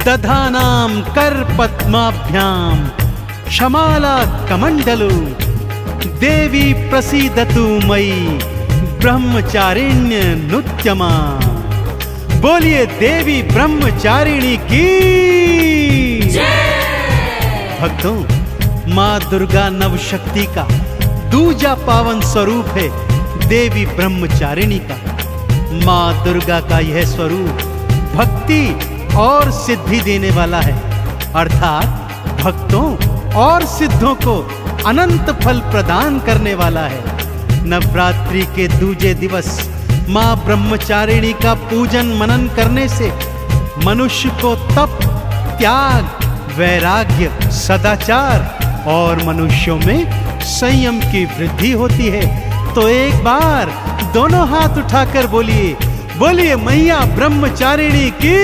दधानां कर पद्माभ्यां क्षमाला कमंडलु देवी प्रसीदतु मयि ब्रह्मचारिण्य नुत्यमा। बोलिए देवी ब्रह्मचारिणी की जय। भक्तों, माँ दुर्गा नवशक्ति का दूजा पावन स्वरूप है देवी ब्रह्मचारिणी का। माँ दुर्गा का यह स्वरूप भक्ति और सिद्धि देने वाला है, अर्थात भक्तों और सिद्धों को अनंत फल प्रदान करने वाला है। नवरात्रि के दूजे दिवस माँ ब्रह्मचारिणी का पूजन मनन करने से मनुष्य को तप, त्याग, वैराग्य, सदाचार और मनुष्यों में संयम की वृद्धि होती है। तो एक बार दोनों हाथ उठाकर बोलिए, बोलिए मैया ब्रह्मचारिणी की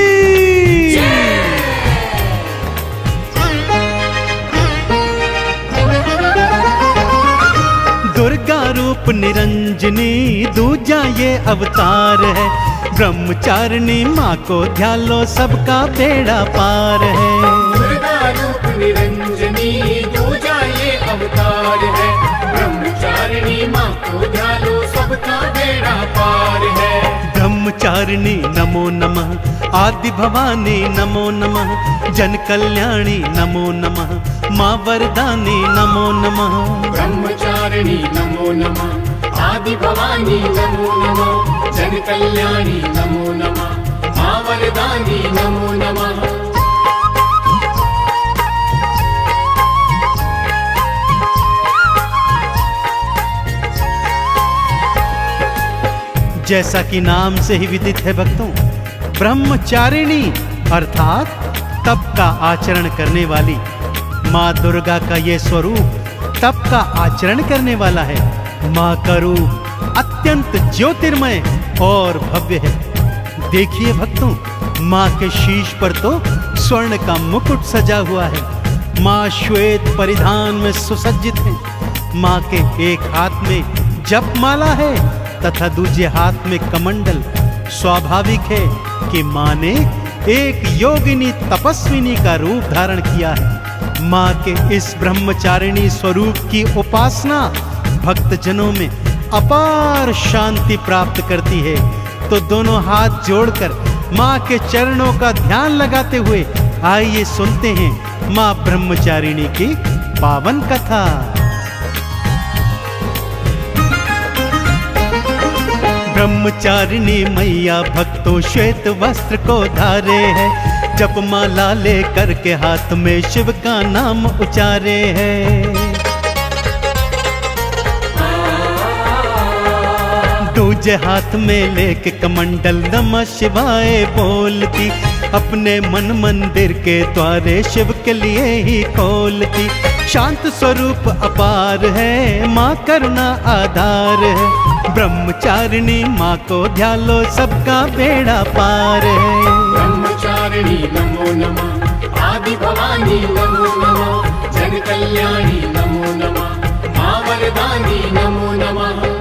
दुर्गा रूप निरंजनी दूजा ये अवतार है। ब्रह्मचारिणी माँ को ध्यालो सबका बेड़ा पार है। दुर्गा रूप निरंजनी दूजा ये अवतार है। ब्रह्मचारिणी माँ को ध्यालो सबका बेड़ा पार है। ब्रह्मचारिणी नमो नमः, आदि भवानी नमो नमः, जन कल्याणी नमो नमः, माँ वरदानी नमो नमः। ब्रह्मचारिणी नमो नमः, आदि भवानी नमो नमः, जन कल्याणी नमो नमः, माँ वरदानी नमो नमः। जैसा कि नाम से ही विदित है भक्तों, ब्रह्मचारिणी अर्थात तप का आचरण करने वाली माँ दुर्गा का ये स्वरूप तप का आचरण करने वाला है। माँ का रूप अत्यंत ज्योतिर्मय और भव्य है। देखिए भक्तों, माँ के शीश पर तो स्वर्ण का मुकुट सजा हुआ है। माँ श्वेत परिधान में सुसज्जित है। माँ के एक हाथ में जपमाला है तथा दूसरे हाथ में कमंडल। स्वाभाविक है कि माँ ने एक योगिनी तपस्विनी का रूप धारण किया है। माँ के इस ब्रह्मचारिणी स्वरूप की उपासना भक्तजनों में अपार शांति प्राप्त करती है। तो दोनों हाथ जोड़कर माँ के चरणों का ध्यान लगाते हुए आइए सुनते हैं माँ ब्रह्मचारिणी की पावन कथा। ब्रह्मचारिणी मैया भक्तों श्वेत वस्त्र को धारे है। जपमाला ले करके हाथ में शिव का नाम उचारे है। दूजे हाथ में लेके कमंडल नमः शिवाय बोलती। अपने मन मंदिर के द्वारे शिव के लिए ही खोलती। शांत स्वरूप अपार है, माँ करुणा आधार है। ब्रह्मचारिणी माँ को ध्यालो सबका बेड़ा पार है। ब्रह्मचारिणी नमो नमः, आदि भवानी नमो नमः, जन कल्याणी नमो नमः, माँ वरदानी नमो नमः।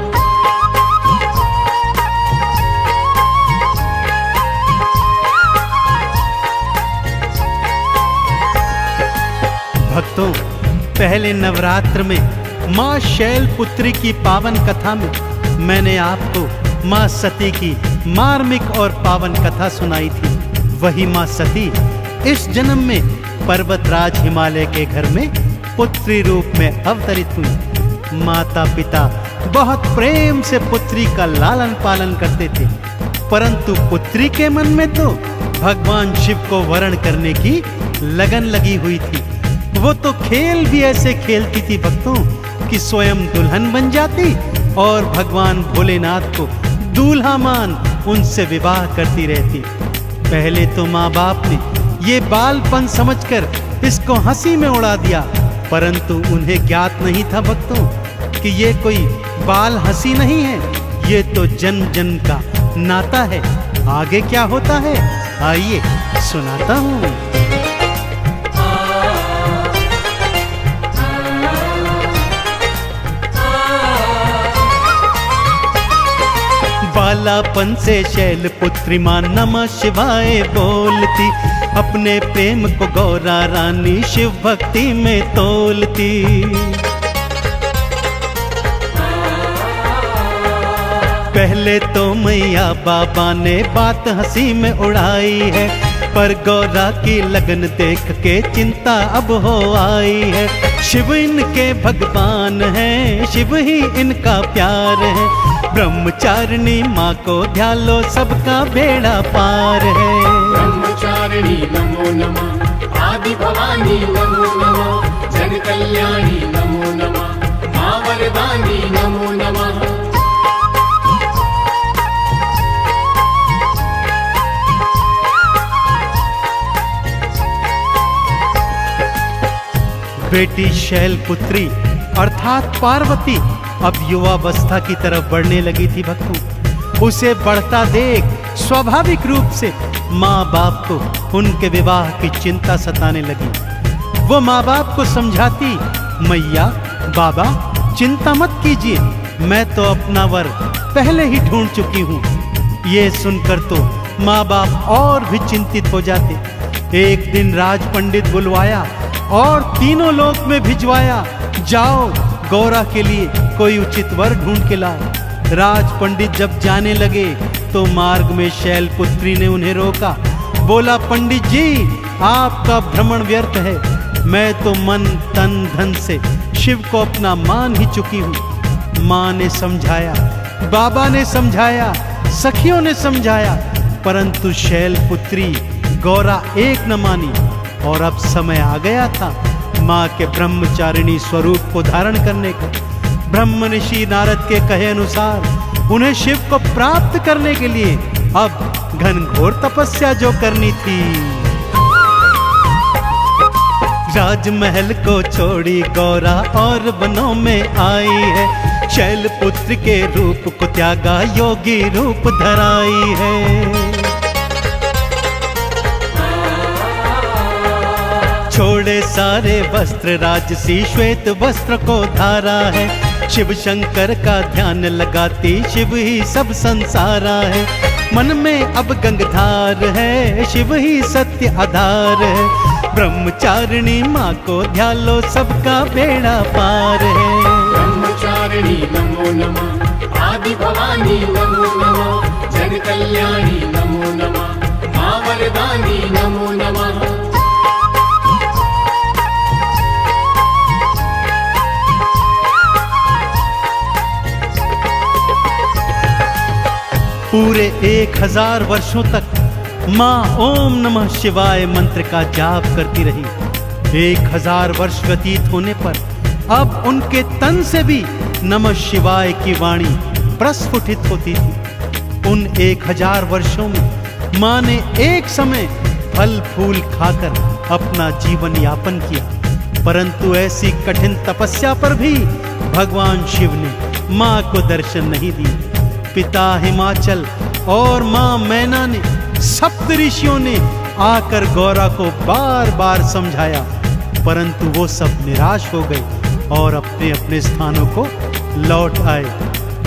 भक्तों, पहले नवरात्र में माँ शैलपुत्री की पावन कथा में मैंने आपको माँ सती की मार्मिक और पावन कथा सुनाई थी। वही माँ सती इस जन्म में पर्वतराज हिमालय के घर में पुत्री रूप में अवतरित हुई। माता पिता बहुत प्रेम से पुत्री का लालन पालन करते थे, परंतु पुत्री के मन में तो भगवान शिव को वरण करने की लगन लगी हुई थी। वो तो खेल भी ऐसे खेलती थी भक्तों कि स्वयं दुल्हन बन जाती और भगवान भोलेनाथ को दूल्हा मान उनसे विवाह करती रहती। पहले तो माँ बाप ने ये बालपन समझकर इसको हंसी में उड़ा दिया, परंतु उन्हें ज्ञात नहीं था भक्तों कि ये कोई बाल हंसी नहीं है, ये तो जन्म जन्म का नाता है। आगे क्या होता है आइए सुनाता हूँ। बालापन से शैलपुत्री माँ नमः शिवाय बोलती, अपने प्रेम को गौरा रानी शिव भक्ति में तोलती। पहले तो मैया बाबा ने बात हंसी में उड़ाई है, पर गौरा की लगन देख के चिंता अब हो आई है। शिव इनके भगवान हैं, शिव ही इनका प्यार है, ब्रह्मचारिणी माँ को ध्यालो सबका बेड़ा पार है। ब्रह्मचारिणी नमो नमः, आदि भवानी नमो नमः, जन कल्याणी नमो नमः, माँ वरदानी नमो नमः। बेटी शैलपुत्री अर्थात पार्वती अब युवावस्था की तरफ बढ़ने लगी थी भक्तों। उसे बढ़ता देख स्वाभाविक रूप से माँ बाप को उनके विवाह की चिंता सताने लगी। वो माँ बाप को समझाती, मैया बाबा चिंता मत कीजिए, मैं तो अपना वर पहले ही ढूंढ चुकी हूँ। ये सुनकर तो माँ बाप और भी चिंतित हो जाते। एक दिन राज पंडित बुलवाया और तीनों लोक में भिजवाया, जाओ गौरा के लिए कोई उचित वर ढूंढ के लाओ। राज पंडित जब जाने लगे तो मार्ग में शैलपुत्री ने उन्हें रोका, बोला पंडित जी आपका भ्रमण व्यर्थ है, मैं तो मन तन धन से शिव को अपना मान ही चुकी हूँ। माँ ने समझाया, बाबा ने समझाया, सखियों ने समझाया, परंतु शैलपुत्री गौरा एक न मानी। और अब समय आ गया था माँ के ब्रह्मचारिणी स्वरूप को धारण करने का। ब्रह्म ऋषि नारद के कहे अनुसार उन्हें शिव को प्राप्त करने के लिए अब घनघोर तपस्या जो करनी थी। राजमहल को छोड़ी गौरा और वनों में आई है, शैलपुत्र के रूप को त्यागा योगी रूप धराई है। छोड़े सारे वस्त्र राजसी श्वेत वस्त्र को धारा है, शिव शंकर का ध्यान लगाती शिव ही सब संसारा है। मन में अब गंगाधार है, शिव ही सत्य आधार है, ब्रह्मचारिणी माँ को ध्यालो सबका बेड़ा पार है। ब्रह्मचारिणी नमो नमः, आदि भवानी नमो नमः, जन कल्याणी नमो नमः, माँ वरदानी नमो नमः। पूरे 1000 वर्षों तक माँ ओम नमः शिवाय मंत्र का जाप करती रही। 1000 वर्ष व्यतीत होने पर अब उनके तन से भी नमः शिवाय की वाणी प्रस्फुटित होती थी। उन 1000 वर्षों में माँ ने एक समय फल फूल खाकर अपना जीवन यापन किया, परंतु ऐसी कठिन तपस्या पर भी भगवान शिव ने माँ को दर्शन नहीं दिए। पिता हिमाचल और माँ मैना ने, सप्त ऋषियों ने आकर गौरा को बार बार समझाया, परंतु वो सब निराश हो गए और अपने अपने स्थानों को लौट आए।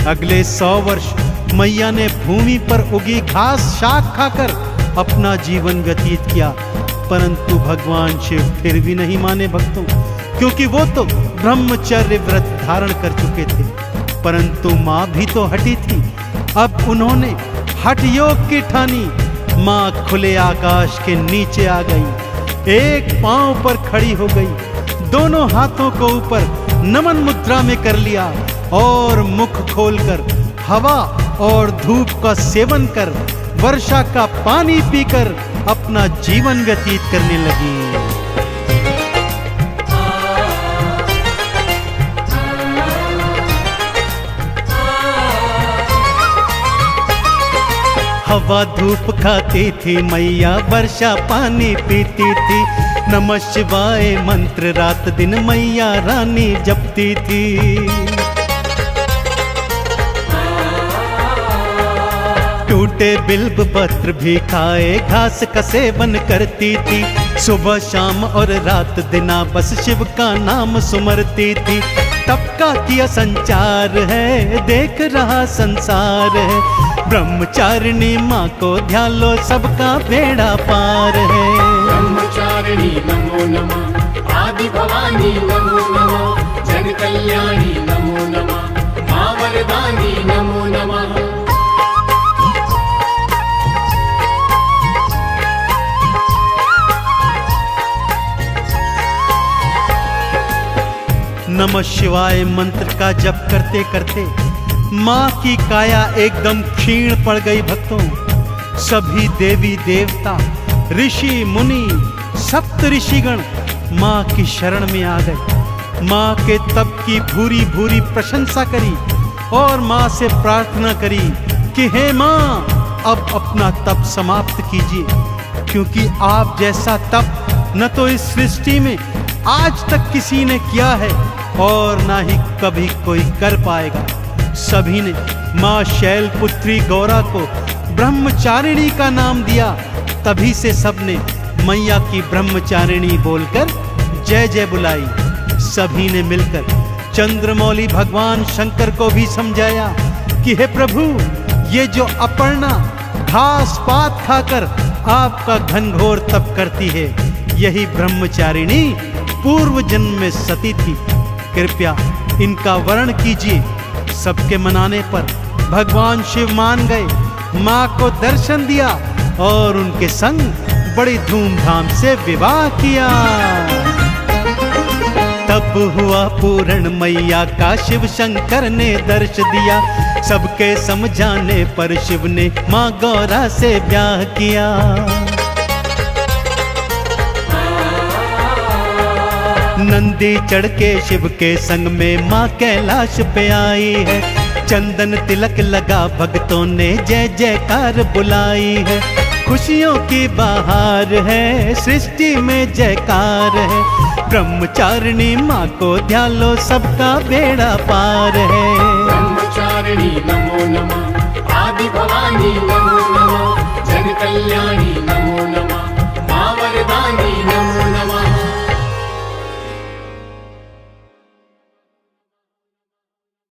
अगले 100 वर्ष मैया ने भूमि पर उगी घास शाक खाकर अपना जीवन व्यतीत किया, परंतु भगवान शिव फिर भी नहीं माने भक्तों, क्योंकि वो तो ब्रह्मचर्य व्रत धारण कर चुके थे। परंतु माँ भी तो हटी थी। अब उन्होंने हठ योग की ठानी। माँ खुले आकाश के नीचे आ गई, एक पांव पर खड़ी हो गई, दोनों हाथों को ऊपर नमन मुद्रा में कर लिया और मुख खोलकर हवा और धूप का सेवन कर वर्षा का पानी पीकर अपना जीवन व्यतीत करने लगी। हवा धूप खाती थी मैया, वर्षा पानी पीती थी, नमः शिवाय मंत्र रात दिन मैया रानी जपती थी। टूटे बिल्ब पत्र भी खाए घास का सेवन करती थी, सुबह शाम और रात दिना बस शिव का नाम सुमरती थी। तप का किया संचार है, देख रहा संसार है। ब्रह्मचारिणी माँ को ध्यान लो, सबका बेड़ा पार है। ब्रह्मचारिणी नमो नमः, आदि भवानी नमो नमः, जन कल्याणी नमो नमः, माँ वरदानी नमो नमः। नमः शिवाय मंत्र का जप करते करते माँ की काया एकदम क्षीण पड़ गई। भक्तों, सभी देवी देवता, ऋषि मुनि, सप्त ऋषिगण माँ की शरण में आ गए। माँ के तप की भूरी भूरी प्रशंसा करी और माँ से प्रार्थना करी कि हे माँ, अब अपना तप समाप्त कीजिए, क्योंकि आप जैसा तप न तो इस सृष्टि में आज तक किसी ने किया है और ना ही कभी कोई कर पाएगा। सभी ने माँ शैलपुत्री गौरा को ब्रह्मचारिणी का नाम दिया। तभी से सबने मैया की ब्रह्मचारिणी बोलकर जय जय बुलाई। सभी ने मिलकर चंद्रमौली भगवान शंकर को भी समझाया कि हे प्रभु, ये जो अपर्णा घास पात खाकर आपका घनघोर तप करती है, यही ब्रह्मचारिणी पूर्व जन्म में सती थी। कृपया इनका वर्ण कीजिए। सबके मनाने पर भगवान शिव मान गए, माँ को दर्शन दिया और उनके संग बड़ी धूमधाम से विवाह किया। तब हुआ पूर्ण मैया का शिव शंकर ने दर्श दिया। सबके समझाने पर शिव ने माँ गौरा से ब्याह किया। नंदी चढ़ के शिव के संग में माँ कैलाश पे आई है। चंदन तिलक लगा, भक्तों ने जय जयकार बुलाई है। खुशियों की बहार है, सृष्टि में जयकार है। ब्रह्मचारिणी माँ को ध्यान लो, सबका बेड़ा पार है। ब्रह्मचारिणी नमो नमः, आदि भवानी नमो नमः, जन कल्याणी नमो नमः।